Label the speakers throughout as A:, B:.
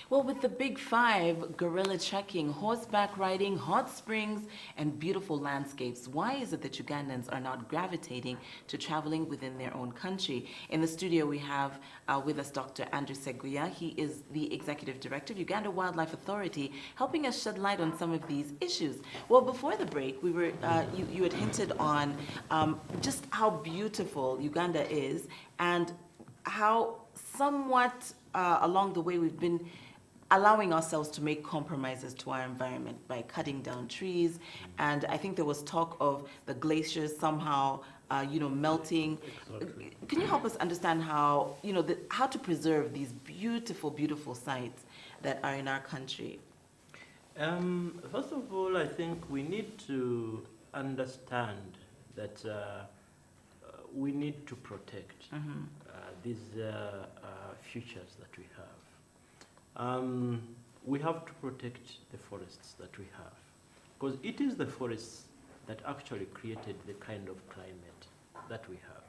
A: Well, with the big five, gorilla trekking, horseback riding, hot springs, and beautiful landscapes, why is it that Ugandans are not gravitating to traveling within their own country? In the studio, we have with us Dr. Andrew Seguya. He is the Executive Director of Uganda Wildlife Authority, helping us shed light on some of these issues. Well, before the break, we were you had hinted on just how beautiful Uganda is and how somewhat along the way we've been allowing ourselves to make compromises to our environment by cutting down trees. And I think there was talk of the glaciers somehow, melting. Exactly. Can you help us understand how, how to preserve these beautiful, beautiful sites that are in our country?
B: First of all, I think we need to understand that we need to protect these futures that we have. We have to protect the forests that we have, because it is the forests that actually created the kind of climate that we have,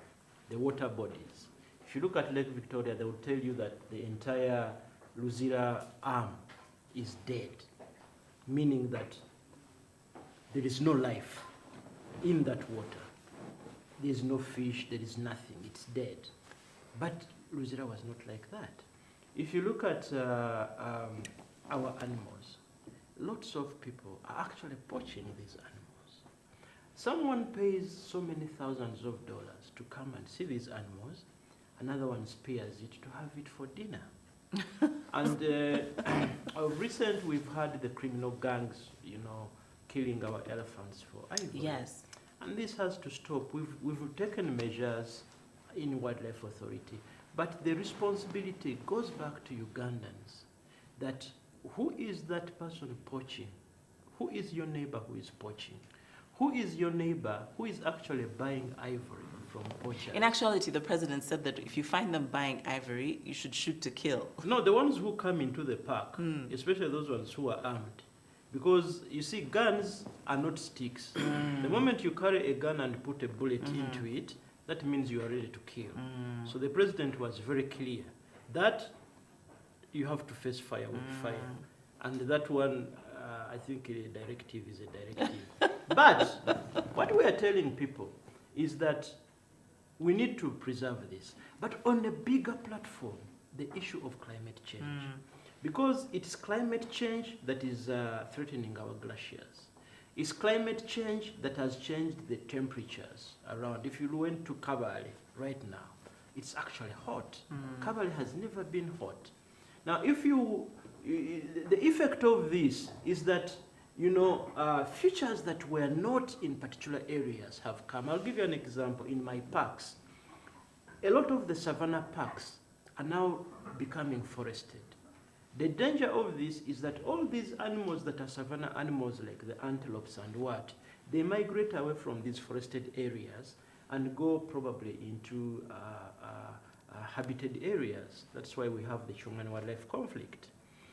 B: the water bodies. If you look at Lake Victoria, they will tell you that the entire Luzira arm is dead, meaning that there is no life in that water. There is no fish, there is nothing, it's dead. But Luzira was not like that. If you look at our animals, lots of people are actually poaching these animals. Someone pays so many thousands of dollars to come and see these animals, another one spares it to have it for dinner. And of recent, we've had the criminal gangs, killing our elephants for ivory.
A: Yes.
B: And this has to stop. We've taken measures in Wildlife Authority, but the responsibility goes back to Ugandans, that who is that person poaching? Who is your neighbor who is poaching? Who is your neighbor who is actually buying ivory from poachers?
A: In actuality, the president said that if you find them buying ivory, you should shoot to kill.
B: No, the ones who come into the park, especially those ones who are armed. Because, you see, guns are not sticks. The moment you carry a gun and put a bullet into it, that means you are ready to kill. So the president was very clear that you have to face fire with fire. And that one, I think a directive is a directive. But what we are telling people is that we need to preserve this. But on a bigger platform, the issue of climate change. Because it's climate change that is threatening our glaciers. It's climate change that has changed the temperatures around. If you went to Kabale right now, it's actually hot. Kabale has never been hot. Now, the effect of this is that, features that were not in particular areas have come. I'll give you an example. In my parks, a lot of the savanna parks are now becoming forested. The danger of this is that all these animals that are savanna animals, like the antelopes and what, they migrate away from these forested areas and go probably into habited areas. That's why we have the human wildlife conflict.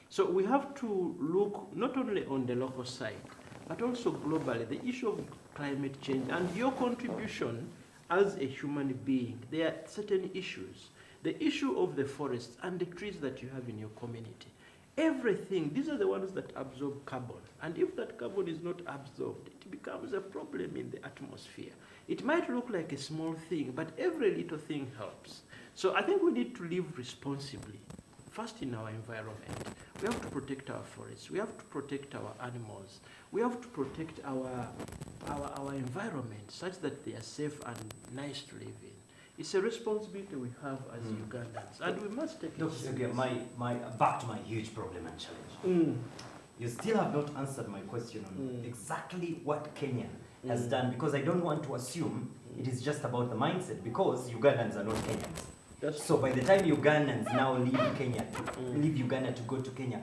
B: So we have to look not only on the local side, but also globally, the issue of climate change and your contribution as a human being. There are certain issues. The issue of the forests and the trees that you have in your community. Everything, these are the ones that absorb carbon. And if that carbon is not absorbed, it becomes a problem in the atmosphere. It might look like a small thing, but every little thing helps. So I think we need to live responsibly. First, in our environment, we have to protect our forests. We have to protect our animals. We have to protect our environment such that they are safe and nice to live in. It's a responsibility we have as Ugandans, and we must take it.
C: Dr. Seguya, back to my huge problem and challenge. You still have not answered my question on exactly what Kenya has done, because I don't want to assume it is just about the mindset, because Ugandans are not Kenyans. So by the time Ugandans now leave Uganda to go to Kenya,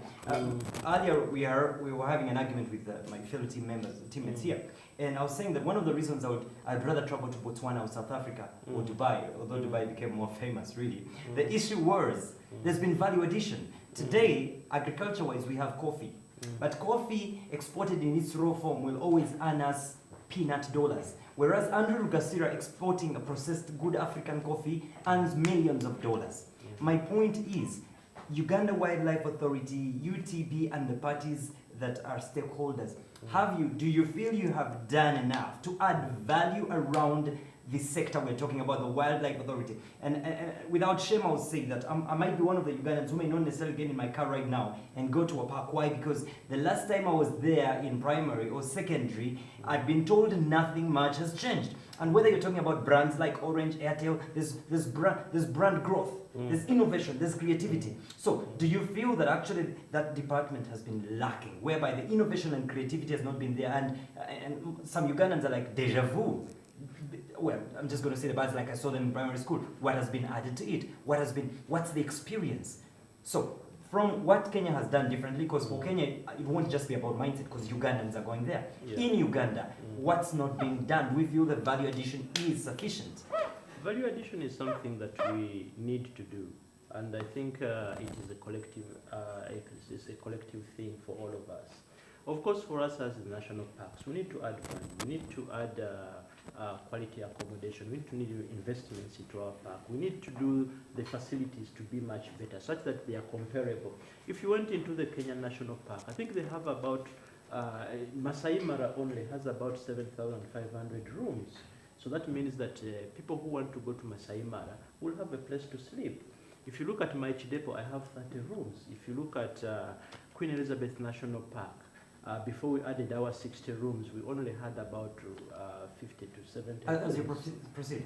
C: earlier we were having an argument with my fellow teammates here, and I was saying that one of the reasons I'd rather travel to Botswana or South Africa or Dubai, although Dubai became more famous really, the issue was there's been value addition. Today, agriculture-wise, we have coffee, but coffee exported in its raw form will always earn us peanut dollars. Whereas Andrew Rugasira exporting a processed good African coffee earns millions of dollars. My point is, Uganda Wildlife Authority, UTB, and the parties that are stakeholders, do you feel you have done enough to add value around the sector we're talking about, the Wildlife Authority? And without shame, I will say that I might be one of the Ugandans who may not necessarily get in my car right now and go to a park. Why? Because the last time I was there in primary or secondary, I'd been told nothing much has changed. And whether you're talking about brands like Orange, Airtel, there's brand growth, there's innovation, there's creativity. So do you feel that actually that department has been lacking, whereby the innovation and creativity has not been there, and some Ugandans are like deja vu? Well, I'm just going to say the bad, like I saw them in primary school. What has been added to it? What's the experience? So from what Kenya has done differently, because for Kenya, it won't just be about mindset, because Ugandans are going there. Yeah. In Uganda, what's not being done? Do we feel the value addition is sufficient?
B: Value addition is something that we need to do. And I think it is a collective thing for all of us. Of course, for us as the national parks, we need to add value. We need to add quality accommodation. We need to do investments into our park. We need to do the facilities to be much better, such that they are comparable. If you went into the Kenya National Park, I think they have about, Masai Mara only has about 7,500 rooms. So that means that people who want to go to Masai Mara will have a place to sleep. If you look at Maichi Depot, I have 30 rooms. If you look at Queen Elizabeth National Park, before we added our 60 rooms, we only had about 50 to 70
C: As you proceed,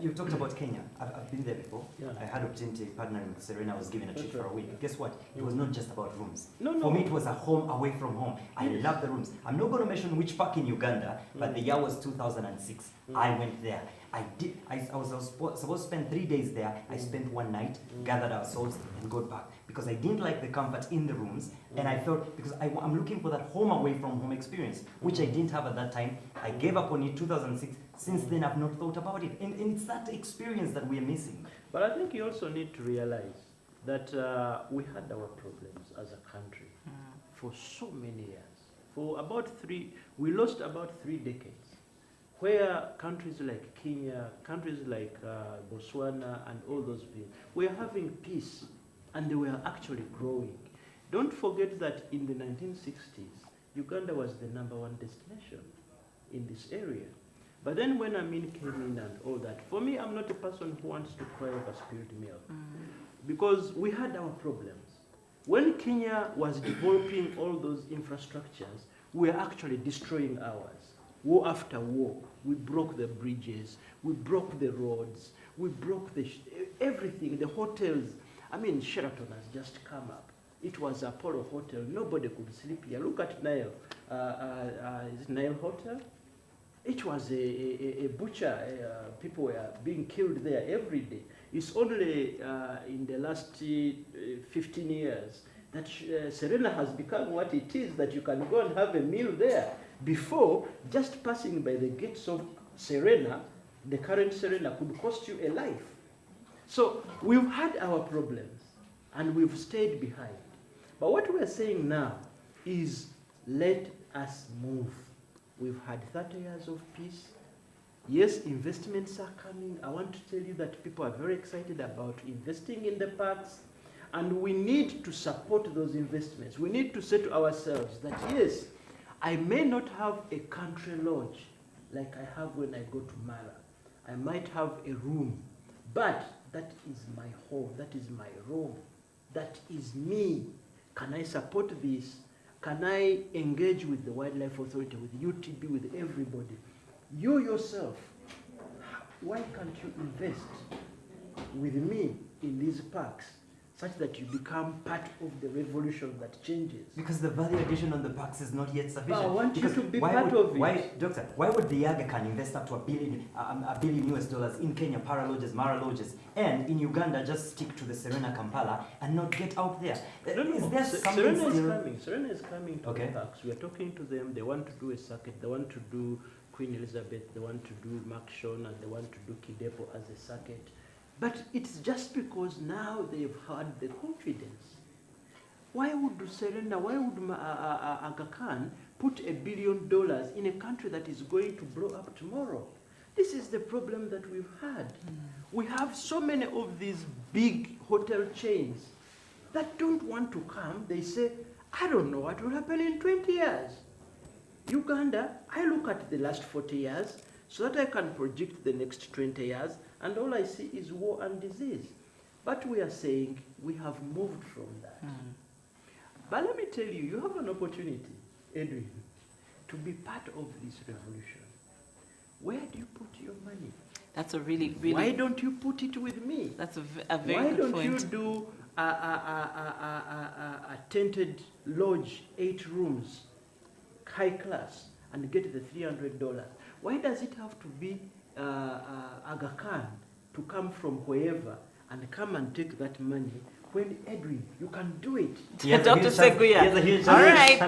C: you've talked about Kenya. I've been there before.
B: Yeah.
C: I had opportunity partnering with Serena. I was given a trip for a week. Guess what? It was not just about rooms.
B: No.
C: For me, it was a home away from home. I love the rooms. I'm not going to mention which park in Uganda, but the year was 2006. I went there. I was supposed to spend 3 days there. I spent one night, gathered our souls, and got back. Because I didn't like the comfort in the rooms, and I thought, because I'm looking for that home away from home experience, which I didn't have at that time. I gave up on it 2006. Since then, I've not thought about it. And it's that experience that we're missing.
B: But I think you also need to realize that we had our problems as a country for so many years. We lost about 3 decades, where countries like Kenya, countries like Botswana, and all those things, were having peace, and they were actually growing. Don't forget that in the 1960s, Uganda was the #1 destination in this area. But then when Amin came in and all that, for me, I'm not a person who wants to cry over spilled milk, because we had our problems. When Kenya was developing all those infrastructures, we were actually destroying ours. War after war, we broke the bridges, we broke the roads, we broke everything, the hotels. I mean, Sheraton has just come up. It was a Apollo hotel. Nobody could sleep here. Look at Nile. Is it Nile Hotel? It was a butcher. People were being killed there every day. It's only in the last 15 years that Serena has become what it is, that you can go and have a meal there. Before, just passing by the gates of Serena, the current Serena, could cost you a life. So we've had our problems, and we've stayed behind. But what we're saying now is, let us move. We've had 30 years of peace. Yes, investments are coming. I want to tell you that people are very excited about investing in the parks, and we need to support those investments. We need to say to ourselves that, yes, I may not have a country lodge like I have when I go to Mara. I might have a room, but that is my home, that is my room, that is me. Can I support this? Can I engage with the Wildlife Authority, with UTB, with everybody? You yourself, why can't you invest with me in these parks, such that you become part of the revolution that changes?
C: Because the value addition on the parks is not yet sufficient.
B: I want
C: because
B: you to be part of it.
C: Doctor, why would the Aga Khan invest up to $1 billion US in Kenya, Para lodges, Mara lodges, and in Uganda just stick to the Serena Kampala and not get out there?
B: No.
C: Is there something
B: Serena
C: still...
B: is coming. Serena is coming to the parks. We are talking to them. They want to do a circuit. They want to do Queen Elizabeth. They want to do Makshon, and they want to do Kidepo as a circuit. But it's just because now they've had the confidence. Why would Serena, why would Aga Khan put $1 billion in a country that is going to blow up tomorrow? This is the problem that we've had. We have so many of these big hotel chains that don't want to come, they say, I don't know what will happen in 20 years. Uganda, I look at the last 40 years so that I can predict the next 20 years, and all I see is war and disease. But we are saying we have moved from that. But let me tell you, you have an opportunity, Edwin, to be part of this revolution. Where do you put your money?
A: That's a really.
B: Why don't you put it with me?
A: That's a very good point.
B: Why don't you do a tented lodge, 8 rooms, high class, and get the $300? Why does it have to be Aga Khan to come from wherever and come and take that money? When, Edwin, you can do it.
A: Dr. Seguya. All right,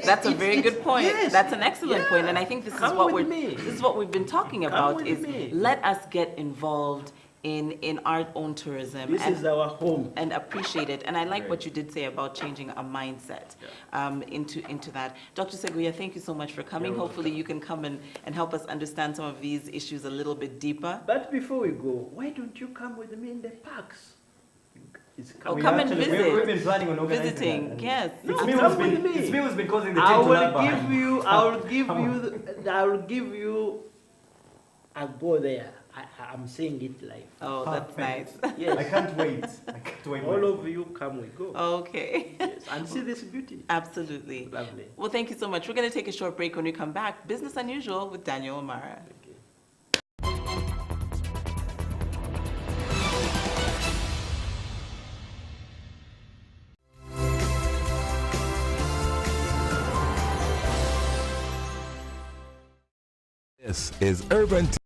A: that's a very good point. Yes, that's an excellent point, and I think this is what we've been talking about. Let us get involved in our own tourism.
B: This is our home.
A: And appreciate it. And I like what you did say about changing a mindset into that. Dr. Seguya, thank you so much for coming. Hopefully you can come and help us understand some of these issues a little bit deeper.
B: But before we go, why don't you come with me in the parks?
A: Come and visit.
C: We've been planning on
A: visiting.
C: That.
A: Yes.
C: It's me who's been causing the I
B: will give you a go there. I'm saying it live.
A: Oh, that's nice.
B: Yes.
C: I can't wait.
B: All of you come, we go.
A: Okay.
B: Yes. And see this beauty.
A: Absolutely.
B: Lovely.
A: Well, thank you so much. We're going to take a short break. When we come back, Business Unusual with Daniel O'Mara.
D: This is Urban